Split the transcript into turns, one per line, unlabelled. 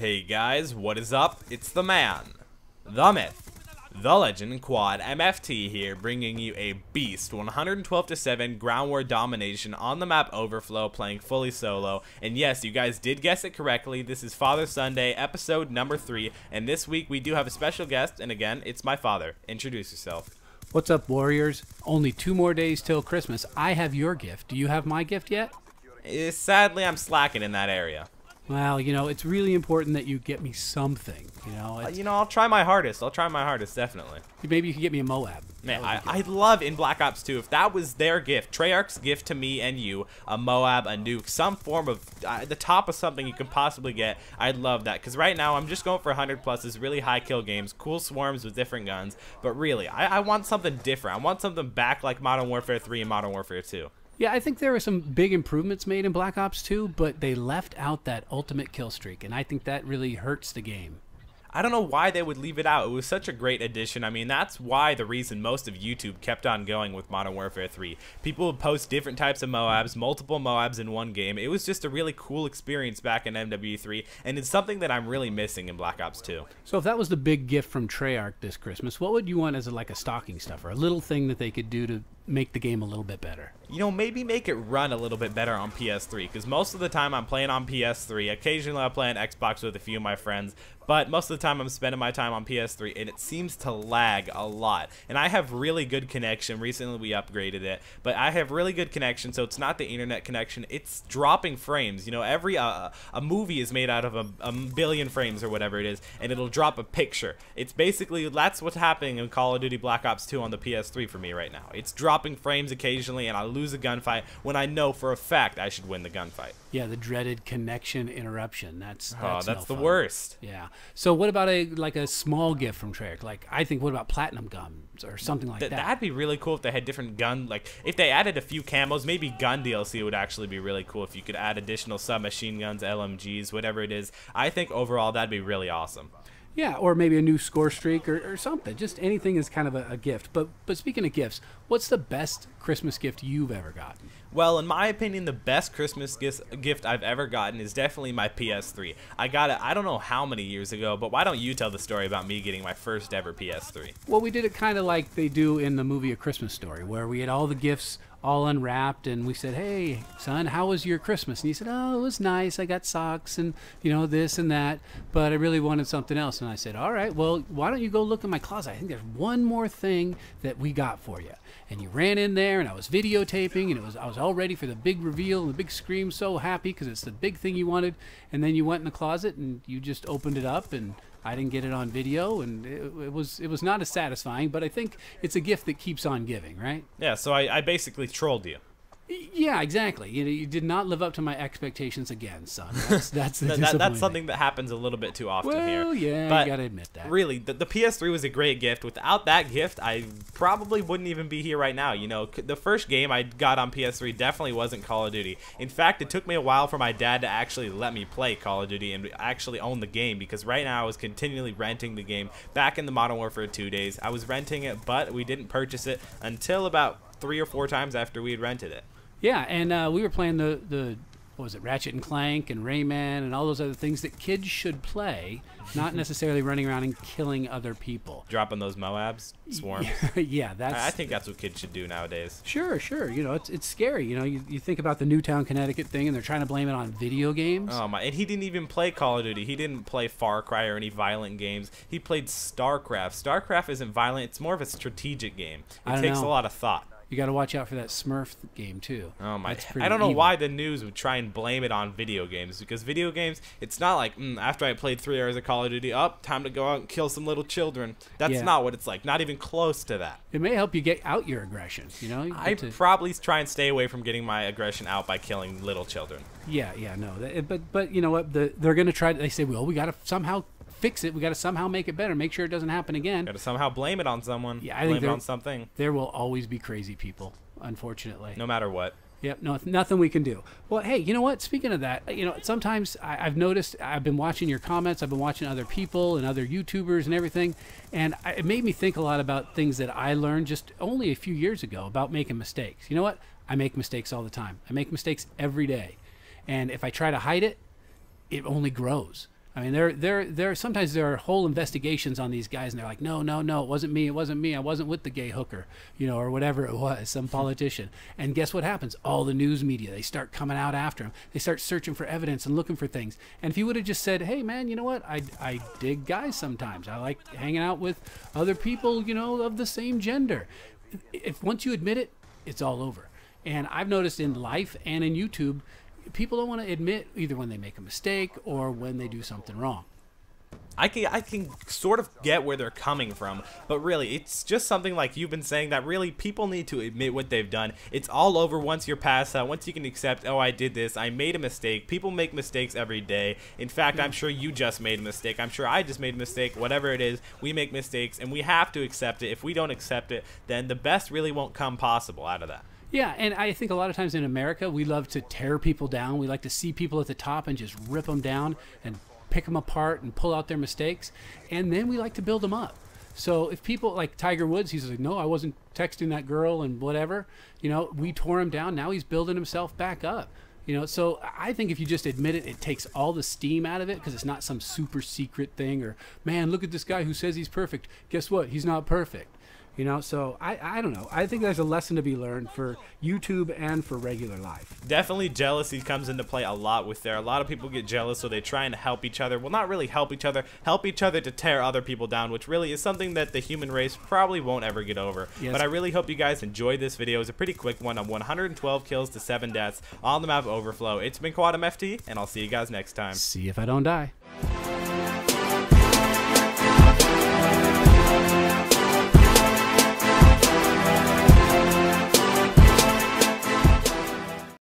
Hey guys, what is up? It's the man, the myth, the legend, Quad MFT here, bringing you a beast 112-7 ground war domination on the map Overflow, playing fully solo. And yes, you guys did guess it correctly. This is Father Sunday, episode number 3, and this week we do have a special guest, and again, it's my father. Introduce yourself.
What's up, warriors? Only 2 more days till Christmas. I have your gift. Do you have my gift yet?
Sadly, I'm slacking in that area.
Well, you know, it's really important that you get me something, you know.
I'll try my hardest. I'll try my hardest, definitely.
Maybe you could get me a Moab.
Man, I love in Black Ops 2, if that was their gift, Treyarch's gift to me and you, a Moab, a nuke, some form of, the top of something you can possibly get, I'd love that. Because right now, I'm just going for 100 pluses, really high kill games, cool swarms with different guns. But really, I want something different. I want something back like Modern Warfare 3 and Modern Warfare 2.
Yeah, I think there were some big improvements made in Black Ops 2, but they left out that ultimate kill streak, and I think that really hurts the game.
I don't know why they would leave it out. It was such a great addition. I mean, that's why the reason most of YouTube kept on going with Modern Warfare 3. People would post different types of Moabs, multiple Moabs in one game. It was just a really cool experience back in MW3, and it's something that I'm really missing in Black Ops 2.
So if that was the big gift from Treyarch this Christmas, what would you want as like a stocking stuffer, a little thing that they could do to make the game a little bit better?
You know, maybe make it run a little bit better on PS3, because most of the time I'm playing on PS3. Occasionally I'll play on Xbox with a few of my friends, but most of the time I'm spending my time on PS3, and it seems to lag a lot. And I have really good connection. Recently we upgraded it, but I have really good connection, so it's not the internet connection. It's dropping frames. You know, every a movie is made out of a billion frames or whatever it is, and it'll drop a picture. It's basically, that's what's happening in Call of Duty Black Ops 2 on the PS3 for me right now. It's dropping frames occasionally, and I lose a gunfight when I know for a fact I should win the gunfight.
Yeah, the dreaded connection interruption. That's no
the
fun.
worst.
Yeah. So what about a small gift from Treyarch? Like, I think, what about platinum guns or something like that?
That'd be really cool if they had different gun, like if they added a few camos. Maybe gun DLC would actually be really cool if you could add additional submachine guns, LMGs, whatever it is. I think overall that'd be really awesome.
Yeah, or maybe a new score streak or something. Just anything is kind of a gift. But speaking of gifts, what's the best Christmas gift you've ever gotten?
Well, in my opinion, the best Christmas gift I've ever gotten is definitely my PS3. I got it, I don't know how many years ago, but why don't you tell the story about me getting my first ever PS3?
Well, we did it kind of like they do in the movie A Christmas Story, where we had all the gifts all unwrapped, and we said, "Hey, son, how was your Christmas?" And he said, "Oh, it was nice. I got socks and, you know, this and that, but I really wanted something else." And I said, "All right, well, why don't you go look in my closet? I think there's one more thing that we got for you." And you ran in there, and I was videotaping, and I was all ready for the big reveal and the big scream, so happy because it's the big thing you wanted. And then you went in the closet and you just opened it up, and I didn't get it on video, and it was not as satisfying, but I think it's a gift that keeps on giving, right?
Yeah, so I basically trolled you.
Yeah, exactly. You did not live up to my expectations again, son. That's
that's something that happens a little bit too often here.
Well, yeah,
but
you gotta admit that.
Really, the PS3 was a great gift. Without that gift, I probably wouldn't even be here right now. You know, the first game I got on PS3 definitely wasn't Call of Duty. In fact, it took me a while for my dad to actually let me play Call of Duty and actually own the game, because right now I was continually renting the game. Back in the Modern Warfare 2 days, I was renting it, but we didn't purchase it until about 3 or 4 times after we had rented it.
Yeah, and we were playing the what was it, Ratchet and Clank and Rayman and all those other things that kids should play, not necessarily running around and killing other people.
Dropping those Moabs, swarms.
Yeah,
I think that's what kids should do nowadays.
Sure. You know, it's scary. You know, you think about the Newtown, Connecticut thing, and they're trying to blame it on video games.
Oh my! And he didn't even play Call of Duty. He didn't play Far Cry or any violent games. He played StarCraft. StarCraft isn't violent. It's more of a strategic game. It takes a lot of thought.
You got to watch out for that Smurf game too.
Oh my! I don't know why the news would try and blame it on video games, because video games, it's not like after I played 3 hours of Call of Duty, time to go out and kill some little children. That's not what it's like. Not even close to that.
It may help you get out your aggression. You know,
I probably try and stay away from getting my aggression out by killing little children.
Yeah, no. But you know what? They're gonna try. They say, well, we got to somehow fix it. We got to somehow make it better. Make sure it doesn't happen again.
Got to somehow blame it on someone.
Yeah, I think
blame it on something.
There will always be crazy people, unfortunately.
No matter what.
Yep, no, nothing we can do. Well, hey, you know what? Speaking of that, you know, sometimes I've noticed, I've been watching your comments, I've been watching other people and other YouTubers and everything, and it made me think a lot about things that I learned just only a few years ago about making mistakes. You know what? I make mistakes all the time. I make mistakes every day. And if I try to hide it, it only grows. I mean, there sometimes there are whole investigations on these guys, and they're like, no, it wasn't me, I wasn't with the gay hooker, or whatever it was, some politician. And guess what happens? All the news media, they start coming out after him. They start searching for evidence and looking for things. And if he would have just said, hey man, you know what? I dig guys sometimes. I like hanging out with other people, of the same gender. If once you admit it, it's all over. And I've noticed in life and in YouTube, people don't want to admit either when they make a mistake or when they do something wrong.
I can sort of get where they're coming from, but really, it's just something like you've been saying, that really people need to admit what they've done. It's all over once you're past that, once you can accept, oh, I did this, I made a mistake. People make mistakes every day. In fact, I'm sure you just made a mistake. I'm sure I just made a mistake. Whatever it is, we make mistakes, and we have to accept it. If we don't accept it, then the best really won't come possible out of that.
Yeah, and I think a lot of times in America, we love to tear people down. We like to see people at the top and just rip them down and pick them apart and pull out their mistakes. And then we like to build them up. So if people like Tiger Woods, he's like, no, I wasn't texting that girl and whatever. We tore him down. Now he's building himself back up. So I think if you just admit it, it takes all the steam out of it, because it's not some super secret thing or, man, look at this guy who says he's perfect. Guess what? He's not perfect. So I don't know. I think there's a lesson to be learned for YouTube and for regular life.
Definitely jealousy comes into play a lot with there. A lot of people get jealous, so they try and help each other. Well, not really help each other to tear other people down, which really is something that the human race probably won't ever get over. Yes. But I really hope you guys enjoyed this video. It was a pretty quick one on 112 kills to 7 deaths on the map Overflow. It's been Quantum FT, and I'll see you guys next time.
See if I don't die.